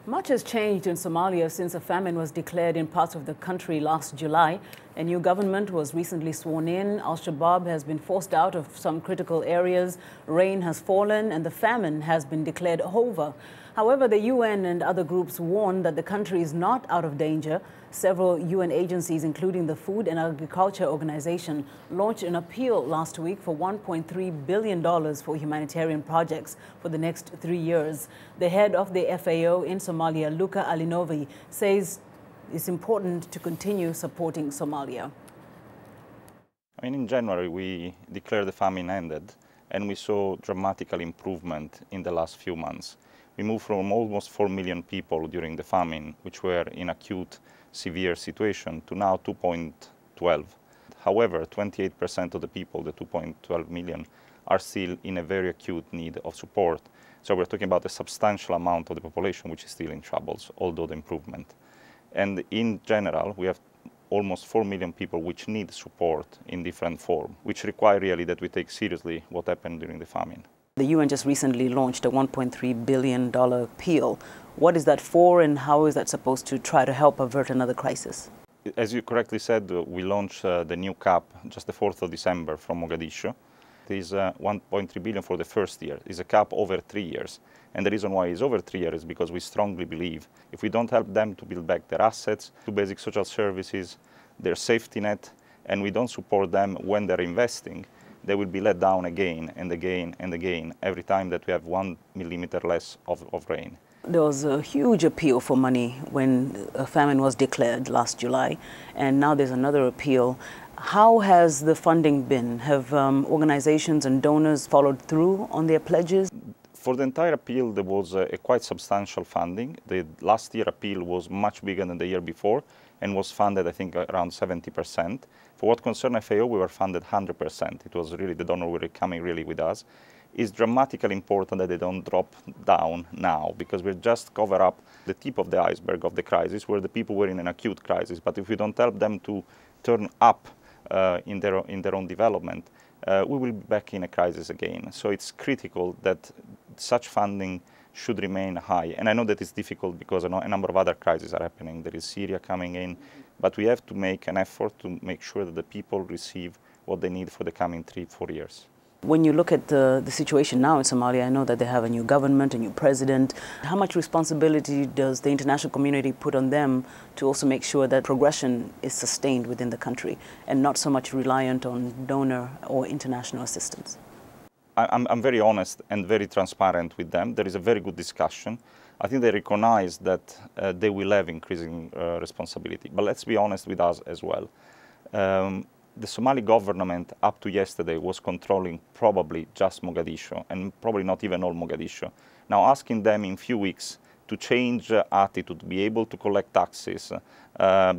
Much has changed in Somalia since a famine was declared in parts of the country last July. A new government was recently sworn in. Al-Shabaab has been forced out of some critical areas. Rain has fallen and the famine has been declared over. However, the UN and other groups warn that the country is not out of danger. Several UN agencies, including the Food and Agriculture Organization, launched an appeal last week for $1.3 billion for humanitarian projects for the next 3 years. The head of the FAO in Somalia, Luca Alinovi, says it's important to continue supporting Somalia. In January, we declared the famine ended, and we saw dramatical improvement in the last few months. We moved from almost 4 million people during the famine, which were in acute, severe situation, to now 2.12. However, 28% of the people, the 2.12 million, are still in a very acute need of support. So we're talking about a substantial amount of the population which is still in troubles, although the improvement. And in general, we have almost 4 million people which need support in different forms, which require really that we take seriously what happened during the famine. The UN just recently launched a $1.3 billion appeal. What is that for, and how is that supposed to try to help avert another crisis? As you correctly said, we launched the new cap just the 4th of December from Mogadishu. It is $1.3 billion for the first year. It's a cap over 3 years. And the reason why it's over 3 years is because we strongly believe if we don't help them to build back their assets, to basic social services, their safety net, and we don't support them when they're investing, they will be let down again and again and again every time that we have 1 millimeter less of rain. There was a huge appeal for money when a famine was declared last July, and now there's another appeal. How has the funding been? Have organizations and donors followed through on their pledges? For the entire appeal, there was a quite substantial funding. The last year appeal was much bigger than the year before and was funded, I think, around 70%. For what concerned FAO, we were funded 100%. It was really the donor were coming really with us. It's dramatically important that they don't drop down now, because we just cover up the tip of the iceberg of the crisis, where the people were in an acute crisis. But if we don't help them to turn up in their own development, we will be back in a crisis again. So it's critical that such funding should remain high. And I know that it's difficult because a number of other crises are happening. There is Syria coming in, but we have to make an effort to make sure that the people receive what they need for the coming 3-4 years. When you look at the situation now in Somalia, I know that they have a new government, a new president. How much responsibility does the international community put on them to also make sure that progression is sustained within the country and not so much reliant on donor or international assistance? I'm very honest and very transparent with them. There is a very good discussion. I think they recognize that they will have increasing responsibility. But let's be honest with us as well. The Somali government up to yesterday was controlling probably just Mogadishu, and probably not even all Mogadishu. Now asking them in few weeks to change attitude, be able to collect taxes,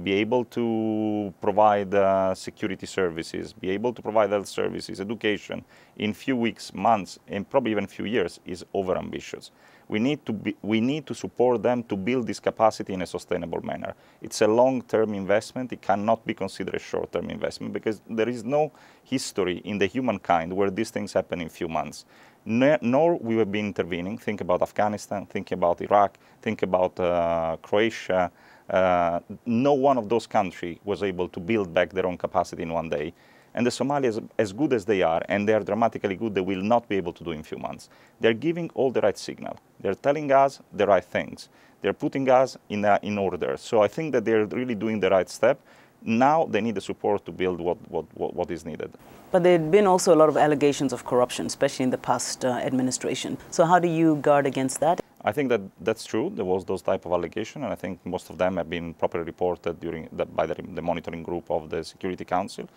be able to provide security services, be able to provide health services, education, in few weeks, months, and probably even few years is overambitious. We need to support them to build this capacity in a sustainable manner. It's a long-term investment. It cannot be considered a short-term investment because there is no history in the humankind where these things happen in few months. Nor we have been intervening. Think about Afghanistan, think about Iraq, think about Croatia. No one of those countries was able to build back their own capacity in one day. And the Somalis, as good as they are, and they are dramatically good, they will not be able to do in a few months. They're giving all the right signal. They're telling us the right things. They're putting us in order. So I think that they're really doing the right step. Now they need the support to build what is needed. But there had been also a lot of allegations of corruption, especially in the past administration. So how do you guard against that? I think that that's true. There was those type of allegations, and I think most of them have been properly reported by the monitoring group of the Security Council.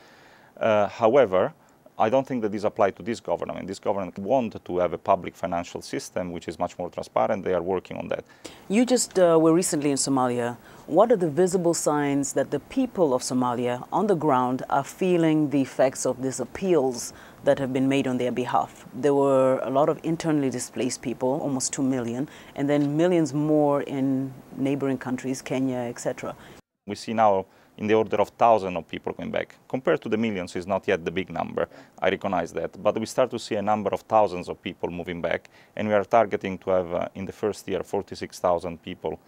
However, I don't think that this applies to this government. This government wants to have a public financial system which is much more transparent. They are working on that. You just were recently in Somalia. What are the visible signs that the people of Somalia on the ground are feeling the effects of these appeals that have been made on their behalf? There were a lot of internally displaced people, almost 2 million, and then millions more in neighboring countries, Kenya, etc. We see now in the order of thousands of people coming back. Compared to the millions, is not yet the big number. I recognize that. But we start to see a number of thousands of people moving back, and we are targeting to have, in the first year, 46,000 people.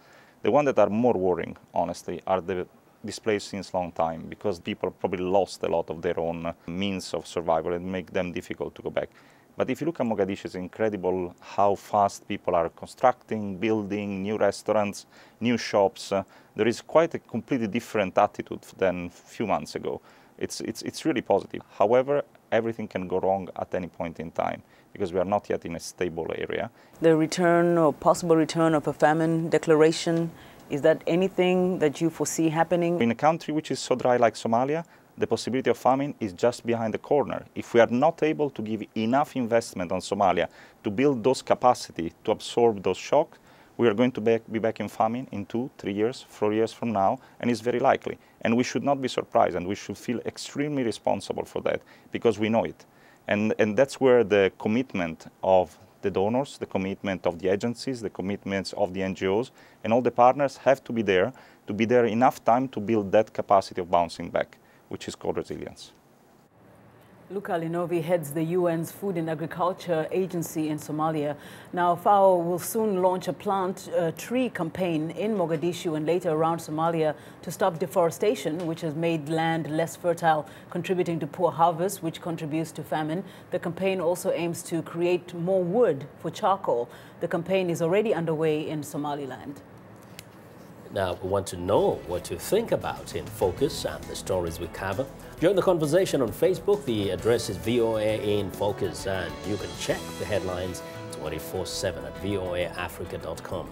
The ones that are more worrying, honestly, are the displaced since long time, because people probably lost a lot of their own means of survival and make them difficult to go back. But if you look at Mogadishu, it's incredible how fast people are constructing, building new restaurants, new shops. There is quite a completely different attitude than a few months ago. It's really positive. However, everything can go wrong at any point in time, because we are not yet in a stable area. The return or possible return of a famine declaration, is that anything that you foresee happening? In a country which is so dry like Somalia, the possibility of famine is just behind the corner. If we are not able to give enough investment on Somalia to build those capacity to absorb those shocks, we are going to be back in famine in 2, 3 years, 4 years from now, and it's very likely. And we should not be surprised, and we should feel extremely responsible for that, because we know it. And that's where the commitment of the donors, the commitment of the agencies, the commitments of the NGOs, and all the partners have to be there enough time to build that capacity of bouncing back, which is called resilience. Luca Alinovi heads the UN's Food and Agriculture Agency in Somalia. Now, FAO will soon launch a plant tree campaign in Mogadishu and later around Somalia to stop deforestation, which has made land less fertile, contributing to poor harvests, which contributes to famine. The campaign also aims to create more wood for charcoal. The campaign is already underway in Somaliland. Now, we want to know what you think about In Focus and the stories we cover. Join the conversation on Facebook. The address is VOA In Focus, and you can check the headlines 24/7 at voaafrica.com.